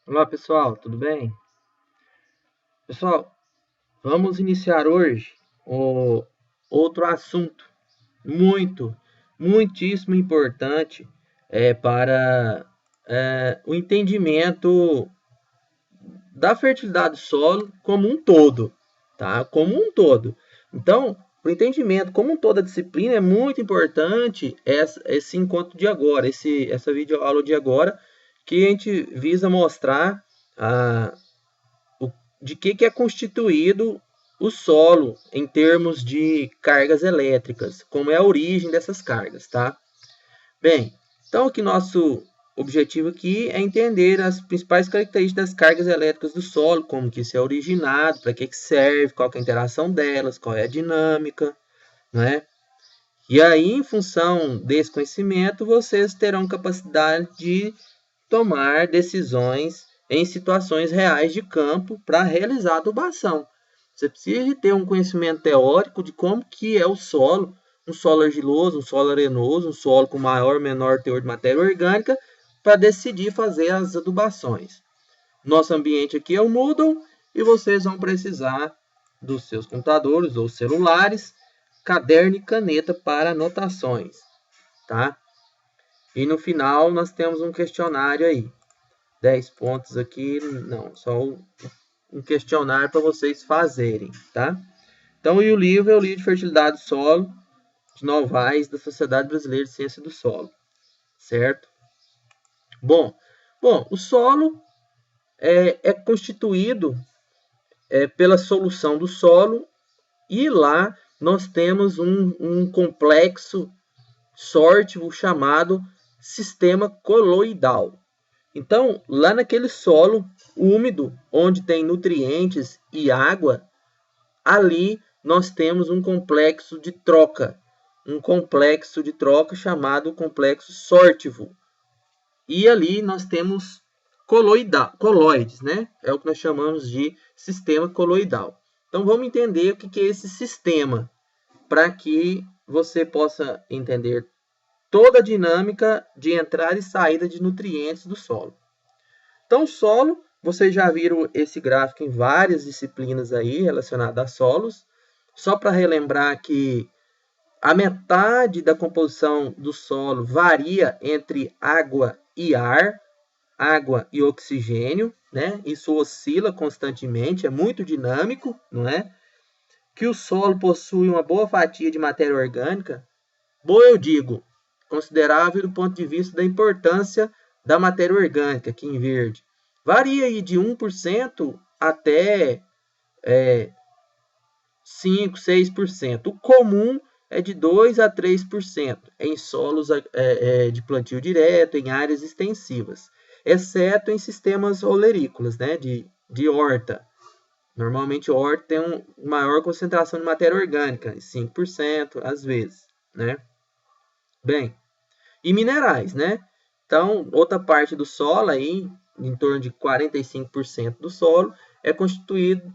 Olá pessoal, tudo bem? Pessoal, vamos iniciar hoje o outro assunto muito, muitíssimo importante para o entendimento da fertilidade do solo como um todo, tá? Como um todo. Então, o entendimento como um todo da disciplina é muito importante esse encontro de agora, essa videoaula de agora, que a gente visa mostrar a de que é constituído o solo em termos de cargas elétricas, como é a origem dessas cargas, tá? Bem, então aqui nosso objetivo aqui é entender as principais características das cargas elétricas do solo, como que isso é originado, para que serve, qual que é a interação delas, qual é a dinâmica, né? E aí, em função desse conhecimento, vocês terão capacidade de tomar decisões em situações reais de campo para realizar a adubação. Você precisa ter um conhecimento teórico de como que é o solo, um solo argiloso, um solo arenoso, um solo com maior ou menor teor de matéria orgânica, para decidir fazer as adubações. Nosso ambiente aqui é o Moodle e vocês vão precisar dos seus computadores ou celulares, caderno e caneta para anotações, tá? E no final nós temos um questionário aí. 10 pontos aqui, não, só um questionário para vocês fazerem, tá? Então, e o livro é o livro de fertilidade do solo de Novaes da Sociedade Brasileira de Ciência do Solo, certo? Bom, o solo é constituído pela solução do solo e lá nós temos um complexo sórtivo chamado sistema coloidal. Então, lá naquele solo úmido, onde tem nutrientes e água, ali nós temos um complexo de troca chamado complexo sórtivo. E ali nós temos coloides, né? É o que nós chamamos de sistema coloidal. Então vamos entender o que é esse sistema, para que você possa entender toda a dinâmica de entrada e saída de nutrientes do solo. Então, o solo, vocês já viram esse gráfico em várias disciplinas aí relacionadas a solos. Só para relembrar que a metade da composição do solo varia entre água e ar, água e oxigênio, né? Isso oscila constantemente, é muito dinâmico, não é? Que o solo possui uma boa fatia de matéria orgânica, boa eu digo, considerável do ponto de vista da importância da matéria orgânica, aqui em verde. Varia aí de 1% até 5, 6%. O comum é de 2 a 3% em solos de plantio direto, em áreas extensivas, exceto em sistemas olerícolas, né, de horta. Normalmente, horta tem uma maior concentração de matéria orgânica, 5% às vezes, né? Bem, e minerais, né? Então, outra parte do solo, aí, em torno de 45% do solo, é constituído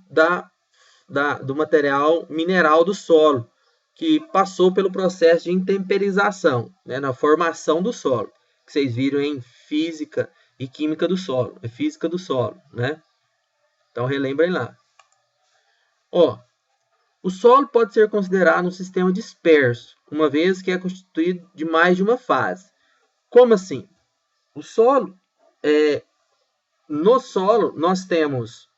do material mineral do solo, que passou pelo processo de intemperização, né, na formação do solo, que vocês viram em física e química do solo, física do solo, né? Então, relembrem lá. Ó, o solo pode ser considerado um sistema disperso, uma vez que é constituído de mais de uma fase. Como assim? O solo, no solo, nós temos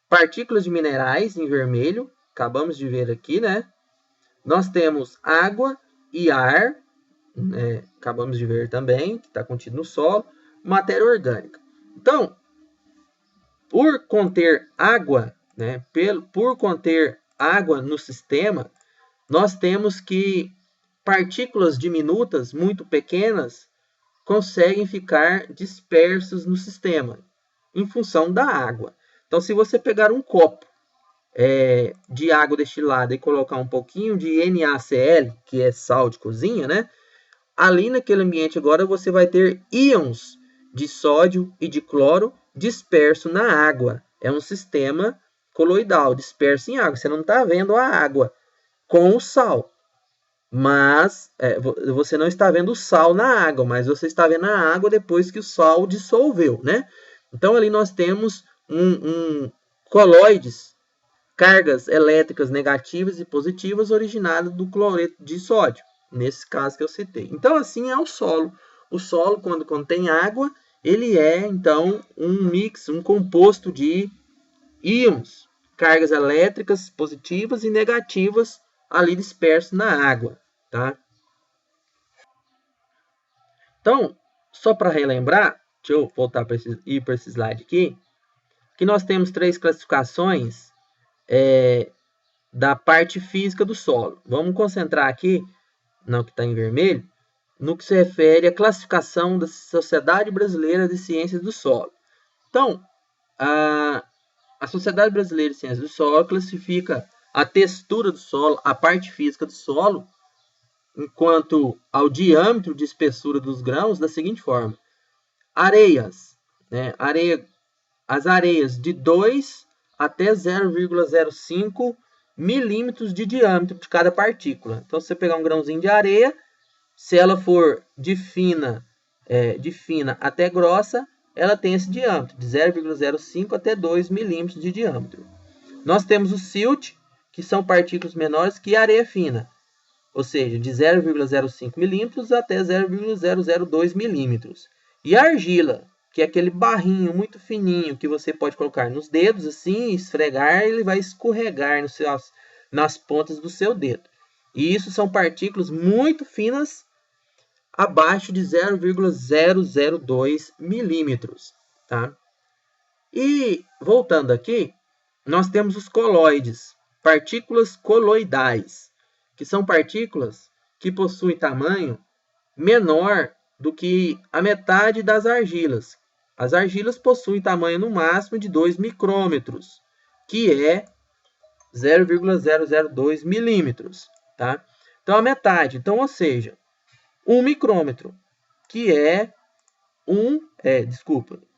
partículas de minerais em vermelho, acabamos de ver aqui, né? Nós temos água e ar, acabamos de ver também, que está contido no solo, matéria orgânica. Então, por conter água, né, por conter água no sistema, nós temos que partículas diminutas, muito pequenas, conseguem ficar dispersos no sistema, em função da água. Então, se você pegar um copo de água destilada e colocar um pouquinho de NaCl, que é sal de cozinha, né? Ali naquele ambiente agora você vai ter íons de sódio e de cloro disperso na água. É um sistema coloidal, disperso em água. Você não está vendo a água com o sal, mas você não está vendo o sal na água, mas você está vendo a água depois que o sal dissolveu, né? Então, ali nós temos coloides, cargas elétricas negativas e positivas originadas do cloreto de sódio, nesse caso que eu citei. Então, assim é o solo. O solo, quando contém água, ele é, então, um mix, um composto de íons, cargas elétricas positivas e negativas ali dispersos na água, tá? Então, só para relembrar, deixa eu voltar para esse slide aqui, que nós temos 3 classificações da parte física do solo. Vamos concentrar aqui, no que está em vermelho, no que se refere à classificação da Sociedade Brasileira de Ciências do Solo. Então, a Sociedade Brasileira de Ciências do Solo classifica a textura do solo, a parte física do solo, enquanto ao diâmetro de espessura dos grãos, da seguinte forma: areias, né? As areias de 2 até 0,05 milímetros de diâmetro de cada partícula. Então, se você pegar um grãozinho de areia, se ela for de fina até grossa, ela tem esse diâmetro, de 0,05 até 2 milímetros de diâmetro. Nós temos o silt, que são partículas menores que a areia fina, ou seja, de 0,05 milímetros até 0,002 milímetros. E a argila, que é aquele barrinho muito fininho que você pode colocar nos dedos, assim, esfregar, ele vai escorregar nas pontas do seu dedo. E isso são partículas muito finas, abaixo de 0,002 milímetros, tá? E, voltando aqui, nós temos os coloides, partículas coloidais, que são partículas que possuem tamanho menor do que a metade das argilas. As argilas possuem tamanho no máximo de 2 micrômetros, que é 0,002 milímetros, tá? Então, a metade. Então, ou seja, 1 micrômetro, que é 1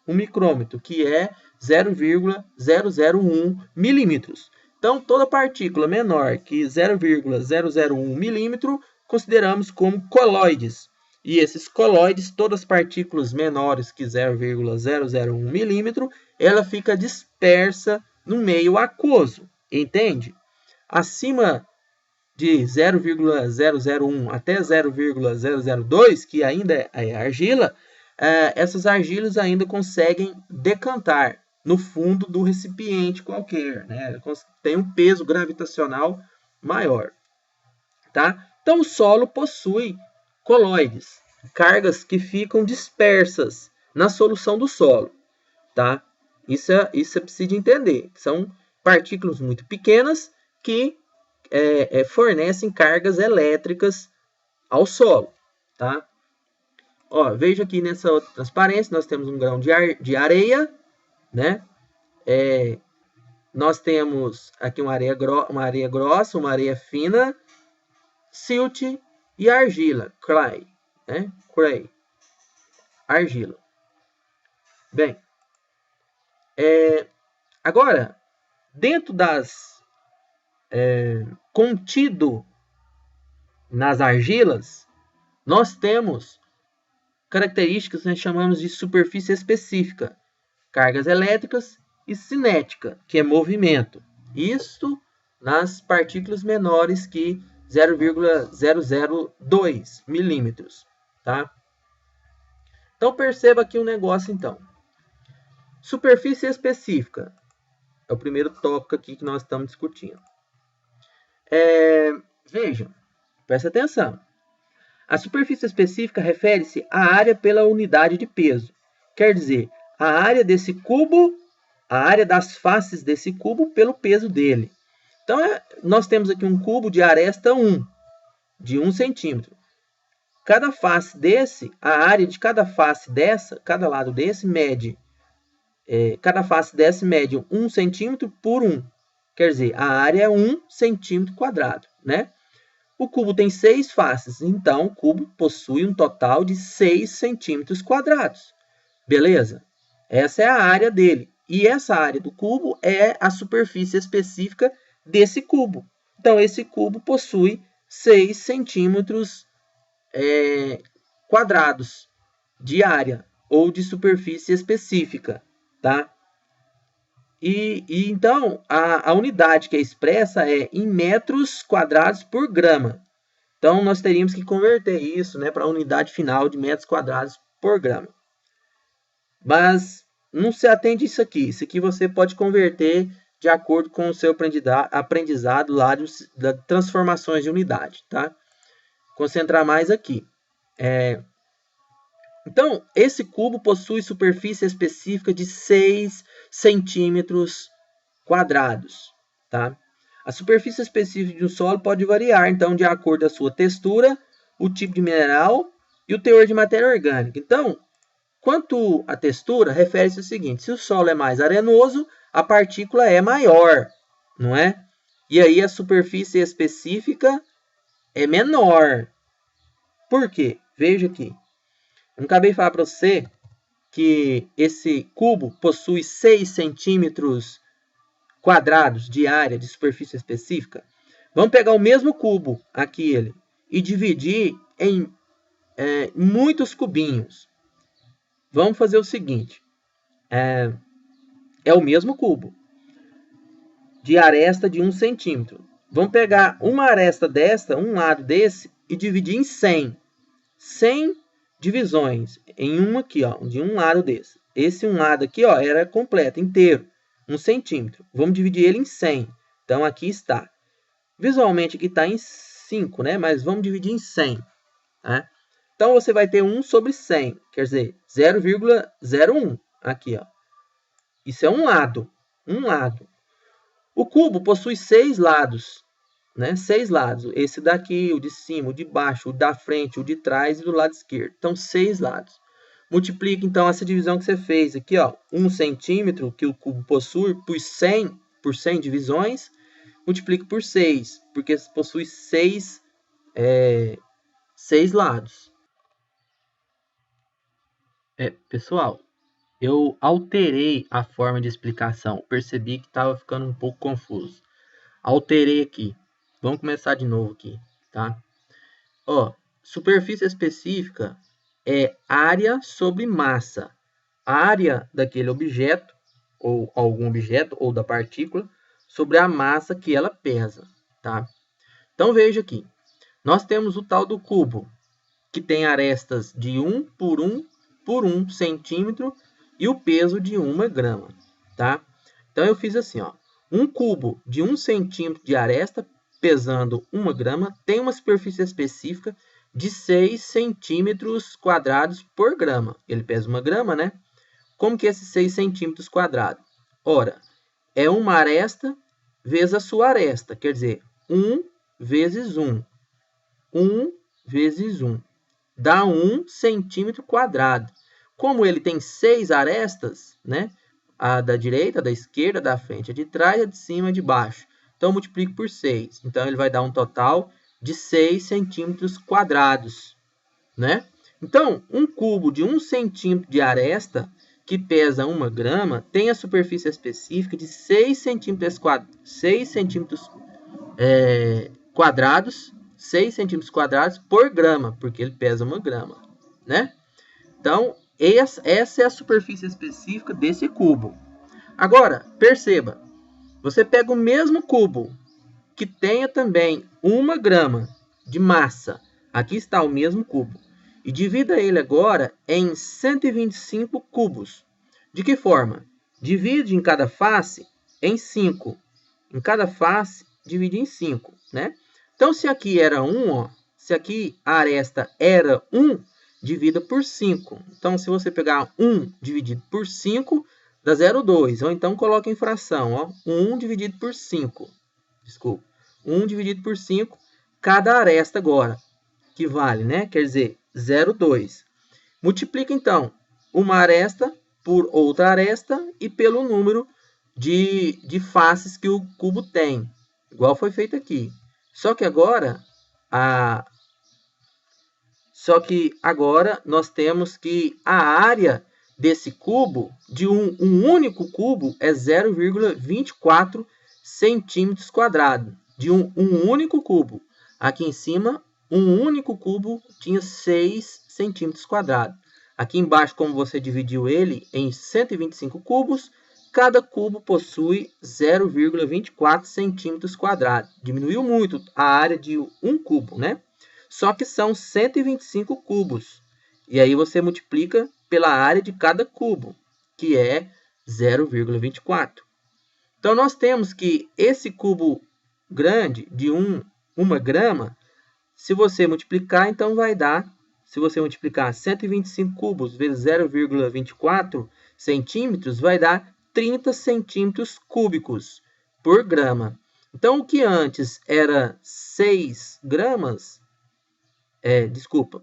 micrômetro, que é 0,001 milímetros. Então, toda partícula menor que 0,001 milímetro, consideramos como coloides. E esses coloides, todas as partículas menores que 0,001 milímetro, ela fica dispersa no meio aquoso, entende? Acima de 0,001 até 0,002, que ainda é argila, essas argilas ainda conseguem decantar no fundo do recipiente qualquer, né? Tem um peso gravitacional maior, tá? Então, o solo possui coloides, cargas que ficam dispersas na solução do solo, tá? Isso é preciso entender. São partículas muito pequenas que fornecem cargas elétricas ao solo, tá? Ó, veja aqui nessa outra transparência, nós temos um grão de areia, né? Nós temos aqui uma areia grossa, uma areia fina, silt e argila, clay, né? Clay, argila. Bem, agora, dentro contido nas argilas, nós temos características que nós chamamos de superfície específica, cargas elétricas e cinética, que é movimento. Isso nas partículas menores que 0,002 milímetros, tá? Então, perceba aqui um negócio, então. Superfície específica é o primeiro tópico aqui que nós estamos discutindo. Vejam, presta atenção. A superfície específica refere-se à área pela unidade de peso. Quer dizer, a área desse cubo, a área das faces desse cubo pelo peso dele. Então, nós temos aqui um cubo de aresta 1, de 1 centímetro. Cada face desse, a área de cada face dessa, cada lado desse, mede. Cada face desse mede 1 centímetro por 1. Quer dizer, a área é 1 centímetro quadrado, né? O cubo tem 6 faces, então o cubo possui um total de 6 centímetros quadrados. Beleza? Essa é a área dele. E essa área do cubo é a superfície específica desse cubo. Então, esse cubo possui 6 centímetros quadrados de área ou de superfície específica. tá? Então, a unidade que é expressa é em metros quadrados por grama. Então, nós teríamos que converter isso, né, para a unidade final de metros quadrados por grama. Mas não se atende isso aqui. Isso aqui você pode converter de acordo com o seu aprendizado lá das transformações de unidade, tá? Concentrar mais aqui. Então, esse cubo possui superfície específica de 6 centímetros quadrados, tá? A superfície específica de um solo pode variar, então, de acordo com a sua textura, o tipo de mineral e o teor de matéria orgânica. Então, quanto à textura, refere-se ao seguinte: se o solo é mais arenoso, a partícula é maior, não é? E aí a superfície específica é menor. Por quê? Veja aqui. Eu acabei de falar para você que esse cubo possui 6 centímetros quadrados de área de superfície específica. Vamos pegar o mesmo cubo, aqui ele, e dividir em muitos cubinhos. Vamos fazer o seguinte. É o mesmo cubo de aresta de 1 centímetro. Vamos pegar uma aresta desta, um lado desse, e dividir em 100. 100 divisões em uma aqui, ó, de um lado desse. Esse um lado aqui, ó, era completo, inteiro, 1 centímetro. Vamos dividir ele em 100. Então, aqui está. Visualmente, aqui está em 5, né? Mas vamos dividir em 100. Tá? Então, você vai ter 1 sobre 100. Quer dizer, 0,01. Aqui, ó. Isso é um lado. Um lado. O cubo possui 6 lados. Né? 6 lados. Esse daqui, o de cima, o de baixo, o da frente, o de trás e do lado esquerdo. Então, 6 lados. Multiplica, então, essa divisão que você fez aqui, ó. 1 centímetro que o cubo possui por 100 divisões. Multiplica por 6, porque possui 6 lados. Pessoal, eu alterei a forma de explicação. Percebi que estava ficando um pouco confuso. Alterei aqui. Vamos começar de novo aqui, tá? Ó, superfície específica é área sobre massa. A área daquele objeto, ou algum objeto, ou da partícula, sobre a massa que ela pesa, tá? Então, veja aqui. Nós temos o tal do cubo, que tem arestas de 1 por 1 por 1 centímetro e o peso de 1 grama, tá? Então, eu fiz assim, ó. Um cubo de 1 centímetro de aresta, pesando 1 grama, tem uma superfície específica de 6 centímetros quadrados por grama. Ele pesa 1 grama, né? Como que é esses 6 centímetros quadrados? Ora, é uma aresta vezes a sua aresta. Quer dizer, 1 vezes 1. 1 vezes 1. Dá 1 centímetro quadrado. Como ele tem 6 arestas, né? A da direita, a da esquerda, a da frente, a de trás, a de cima e a de baixo. Então, eu multiplico por 6. Então, ele vai dar um total de 6 centímetros quadrados, né? Então, um cubo de 1 centímetro de aresta, que pesa 1 grama, tem a superfície específica de 6 centímetros quadrados, 6 centímetros quadrados por grama, porque ele pesa 1 grama, né? Então, essa é a superfície específica desse cubo. Agora, perceba, você pega o mesmo cubo, que tenha também 1 grama de massa, aqui está o mesmo cubo, e divida ele agora em 125 cubos. De que forma? Divide em cada face em 5. Em cada face, divide em 5, né? Então, se aqui era 1, ó, se aqui a aresta era 1, divida por 5. Então, se você pegar 1 dividido por 5, dá 0,2. Ou então, coloca em fração, ó, 1 dividido por 5. Desculpa. 1 dividido por 5, cada aresta agora, que vale, né? Quer dizer, 0,2. Multiplica, então, uma aresta por outra aresta e pelo número de faces que o cubo tem. Igual foi feito aqui. Só que agora nós temos que a área desse cubo, de um único cubo, é 0,24 centímetros quadrados. De um único cubo. Aqui em cima, um único cubo tinha 6 centímetros quadrados. Aqui embaixo, como você dividiu ele em 125 cubos, cada cubo possui 0,24 centímetros quadrados. Diminuiu muito a área de um cubo, né? Só que são 125 cubos. E aí você multiplica pela área de cada cubo, que é 0,24. Então, nós temos que esse cubo grande de 1 grama, se você multiplicar, então vai dar, se você multiplicar 125 cubos vezes 0,24 centímetros, vai dar 30 centímetros cúbicos por grama. Então, o que antes era 6 gramas,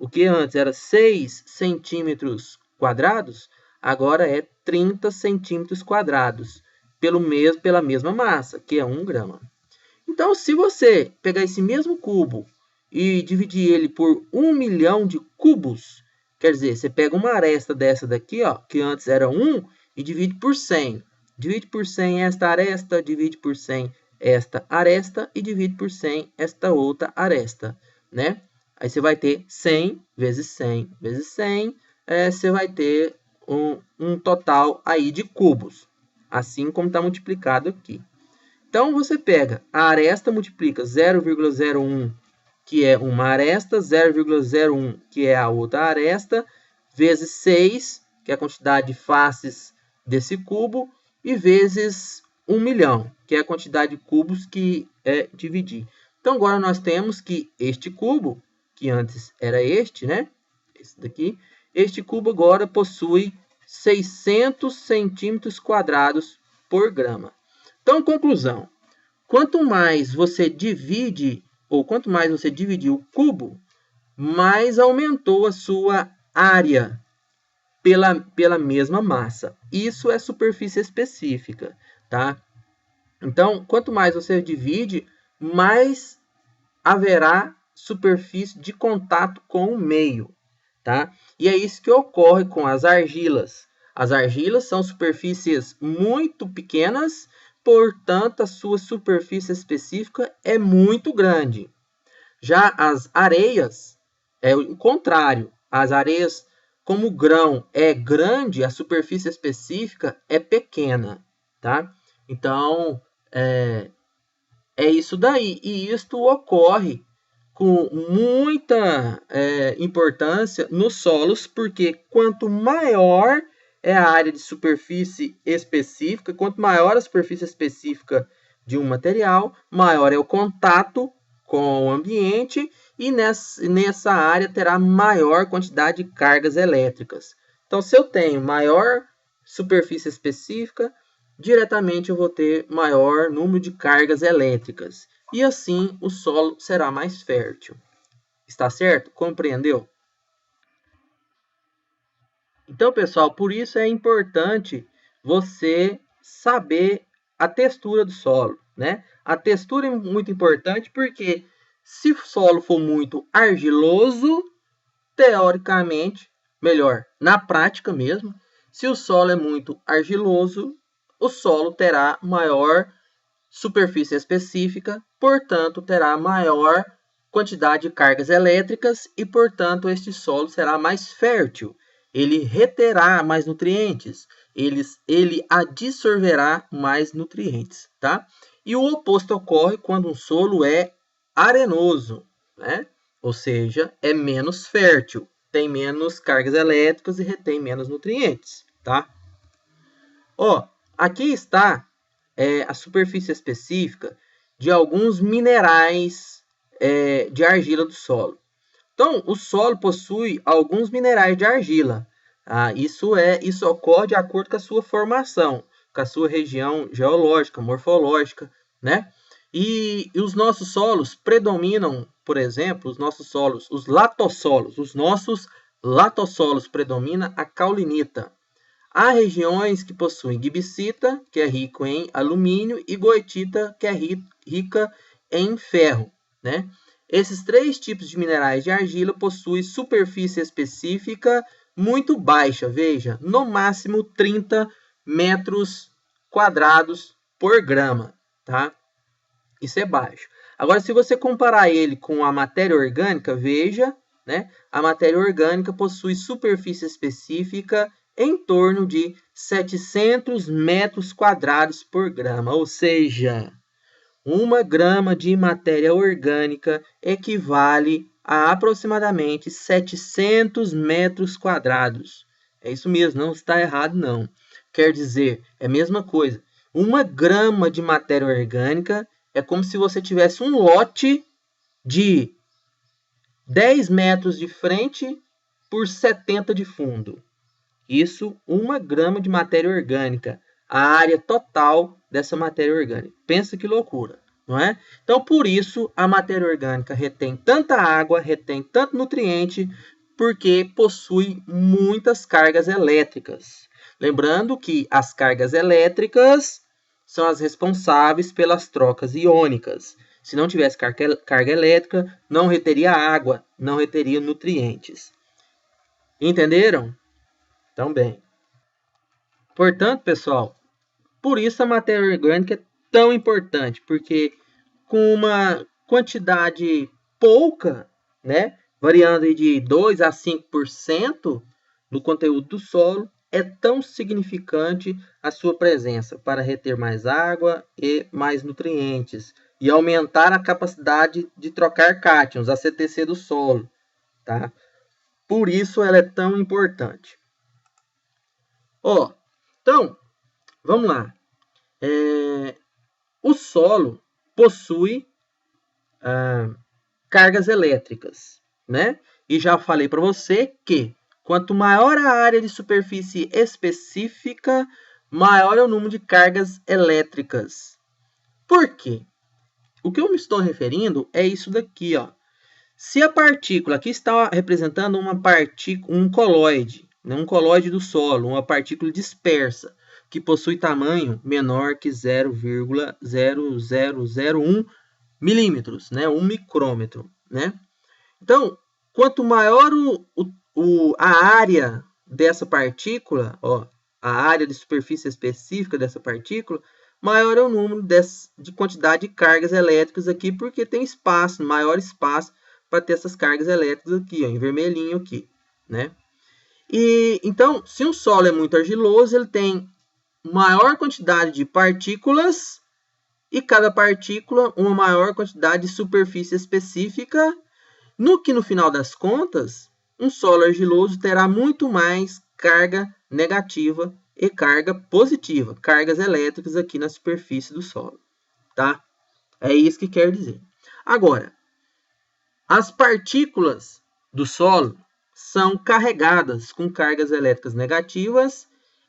o que antes era 6 centímetros quadrados, agora é 30 centímetros quadrados, pela mesma massa, que é 1 grama. Então, se você pegar esse mesmo cubo e dividir ele por 1 milhão de cubos, quer dizer, você pega uma aresta dessa daqui, ó, que antes era 1, e divide por 100. Divide por 100 esta aresta, divide por 100 esta aresta e divide por 100 esta outra aresta, né? Aí você vai ter 100 vezes 100 vezes 100, você vai ter um total aí de cubos, assim como está multiplicado aqui. Então, você pega a aresta, multiplica 0,01, que é uma aresta, 0,01, que é a outra aresta, vezes 6, que é a quantidade de faces desse cubo, e vezes 1 milhão, que é a quantidade de cubos que é dividir. Então, agora nós temos que este cubo, que antes era este, né? Esse daqui, este cubo agora possui 600 centímetros quadrados por grama. Então, conclusão. Quanto mais você divide, ou quanto mais você dividiu o cubo, mais aumentou a sua área pela mesma massa. Isso é superfície específica, tá? Então, quanto mais você divide, mais haverá superfície de contato com o meio, tá? E é isso que ocorre com as argilas. As argilas são superfícies muito pequenas, portanto, a sua superfície específica é muito grande. Já as areias é o contrário. As areias, como o grão é grande, a superfície específica é pequena, tá? Então, é isso daí. E isto ocorre com muita importância nos solos, porque quanto maior é a área de superfície específica, quanto maior a superfície específica de um material, maior é o contato com o ambiente e nessa área terá maior quantidade de cargas elétricas. Então, se eu tenho maior superfície específica, diretamente eu vou ter maior número de cargas elétricas. E assim o solo será mais fértil. Está certo? Compreendeu? Então, pessoal, por isso é importante você saber a textura do solo, né? A textura é muito importante porque se o solo for muito argiloso, teoricamente, melhor, na prática mesmo, se o solo é muito argiloso, o solo terá maior superfície específica, portanto, terá maior quantidade de cargas elétricas e, portanto, este solo será mais fértil. Ele reterá mais nutrientes, ele absorverá mais nutrientes, tá? E o oposto ocorre quando um solo é arenoso, né? Ou seja, é menos fértil, tem menos cargas elétricas e retém menos nutrientes, tá? Ó, aqui está a superfície específica de alguns minerais de argila do solo. Então, o solo possui alguns minerais de argila. Isso ocorre de acordo com a sua formação, com a sua região geológica, morfológica, né? E os nossos solos predominam, por exemplo, os nossos latossolos predomina a caulinita. Há regiões que possuem gibsita, que é rico em alumínio, e goetita, que é rica em ferro, né? Esses três tipos de minerais de argila possuem superfície específica muito baixa, veja, no máximo 30 metros quadrados por grama, tá? Isso é baixo. Agora, se você comparar ele com a matéria orgânica, veja né? A matéria orgânica possui superfície específica em torno de 700 metros quadrados por grama, ou seja, 1 grama de matéria orgânica equivale a aproximadamente 700 metros quadrados. É isso mesmo, não está errado não. Quer dizer, é a mesma coisa. 1 grama de matéria orgânica é como se você tivesse um lote de 10 metros de frente por 70 de fundo. Isso, 1 grama de matéria orgânica. A área total dessa matéria orgânica. Pensa que loucura, não é? Então, por isso, a matéria orgânica retém tanta água, retém tanto nutriente, porque possui muitas cargas elétricas. Lembrando que as cargas elétricas são as responsáveis pelas trocas iônicas. Se não tivesse carga elétrica, não reteria água, não reteria nutrientes. Entenderam? Então, bem. Portanto, pessoal, por isso a matéria orgânica é tão importante, porque com uma quantidade pouca, né, variando de 2 a 5% no conteúdo do solo, é tão significante a sua presença para reter mais água e mais nutrientes e aumentar a capacidade de trocar cátions, a CTC do solo, tá? Por isso ela é tão importante. Então, vamos lá. O solo possui cargas elétricas, né? E já falei para você que quanto maior a área de superfície específica, maior é o número de cargas elétricas. Por quê? O que eu me estou referindo é isso daqui, ó. Se a partícula aqui está representando um colóide, né? Um colóide do solo, uma partícula dispersa, que possui tamanho menor que 0,0001 milímetros, né? 1 micrômetro, né? Então, quanto maior a área dessa partícula, ó, a área de superfície específica dessa partícula, maior é o número de quantidade de cargas elétricas aqui, porque tem espaço, maior espaço para ter essas cargas elétricas aqui, ó, em vermelhinho aqui, né? E então, se um solo é muito argiloso, ele tem maior quantidade de partículas e cada partícula uma maior quantidade de superfície específica, no que no final das contas, um solo argiloso terá muito mais carga negativa e carga positiva, cargas elétricas aqui na superfície do solo, tá? É isso que quer dizer. Agora, as partículas do solo são carregadas com cargas elétricas negativas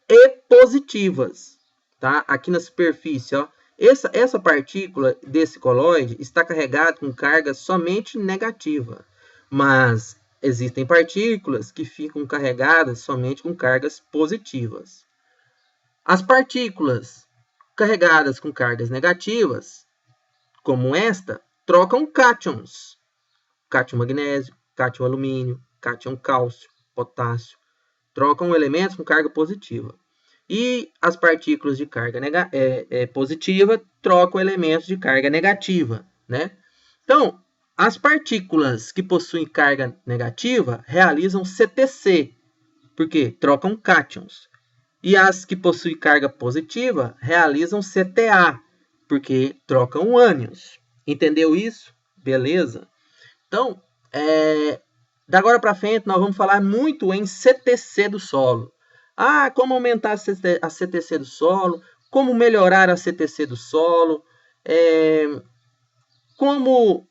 e positivas, tá? Aqui na superfície, ó, essa partícula desse colóide está carregada com carga somente negativa, mas existem partículas que ficam carregadas somente com cargas positivas. As partículas carregadas com cargas negativas, como esta, trocam cátions. Cátion magnésio, cátion alumínio, cátion cálcio, potássio. Trocam elementos com carga positiva. E as partículas de carga positiva trocam elementos de carga negativa, né? Então, as partículas que possuem carga negativa realizam CTC, porque trocam cátions. E as que possuem carga positiva realizam CTA, porque trocam ânions. Entendeu isso? Beleza? Então, da agora para frente, nós vamos falar muito em CTC do solo. Como aumentar a CTC do solo, como melhorar a CTC do solo, como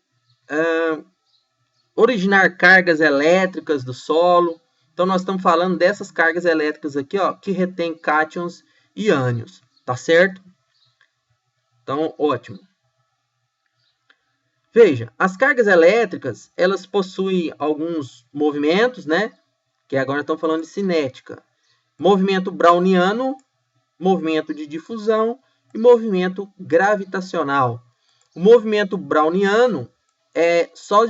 originar cargas elétricas do solo. Então, nós estamos falando dessas cargas elétricas aqui, ó, que retém cátions e ânions, tá certo? Então, ótimo. Veja, as cargas elétricas, elas possuem alguns movimentos, né? Que agora estamos falando de cinética. Movimento browniano, movimento de difusão e movimento gravitacional. O movimento browniano é só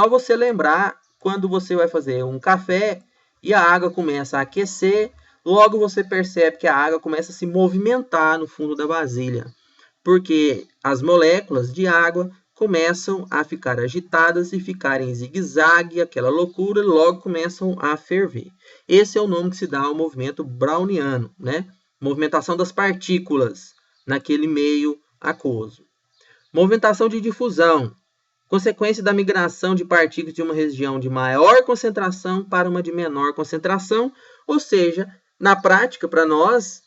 você lembrar quando você vai fazer um café e a água começa a aquecer, logo você percebe que a água começa a se movimentar no fundo da vasilha, porque as moléculas de água começam a ficar agitadas e ficarem em zigue-zague, aquela loucura, e logo começam a ferver. Esse é o nome que se dá ao movimento browniano, né? Movimentação das partículas naquele meio aquoso. Movimentação de difusão, consequência da migração de partículas de uma região de maior concentração para uma de menor concentração, ou seja, na prática, para nós,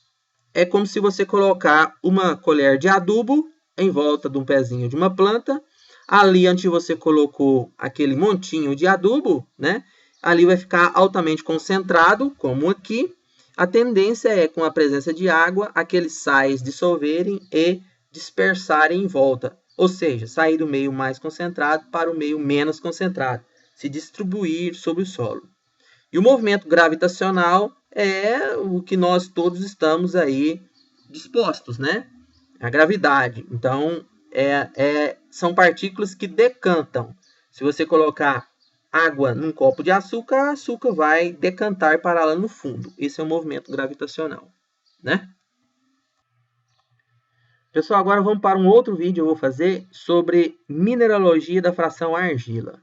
é como se você colocar uma colher de adubo em volta de um pezinho de uma planta. Ali, onde você colocou aquele montinho de adubo, né? Ali vai ficar altamente concentrado, como aqui. A tendência é, com a presença de água, aqueles sais dissolverem e dispersarem em volta. Ou seja, sair do meio mais concentrado para o meio menos concentrado. Se distribuir sobre o solo. E o movimento gravitacional é o que nós todos estamos aí dispostos, né? A gravidade. Então, são partículas que decantam. Se você colocar água num copo de açúcar, o açúcar vai decantar para lá no fundo. Esse é o movimento gravitacional, né? Pessoal, agora vamos para um outro vídeo que eu vou fazer sobre mineralogia da fração argila.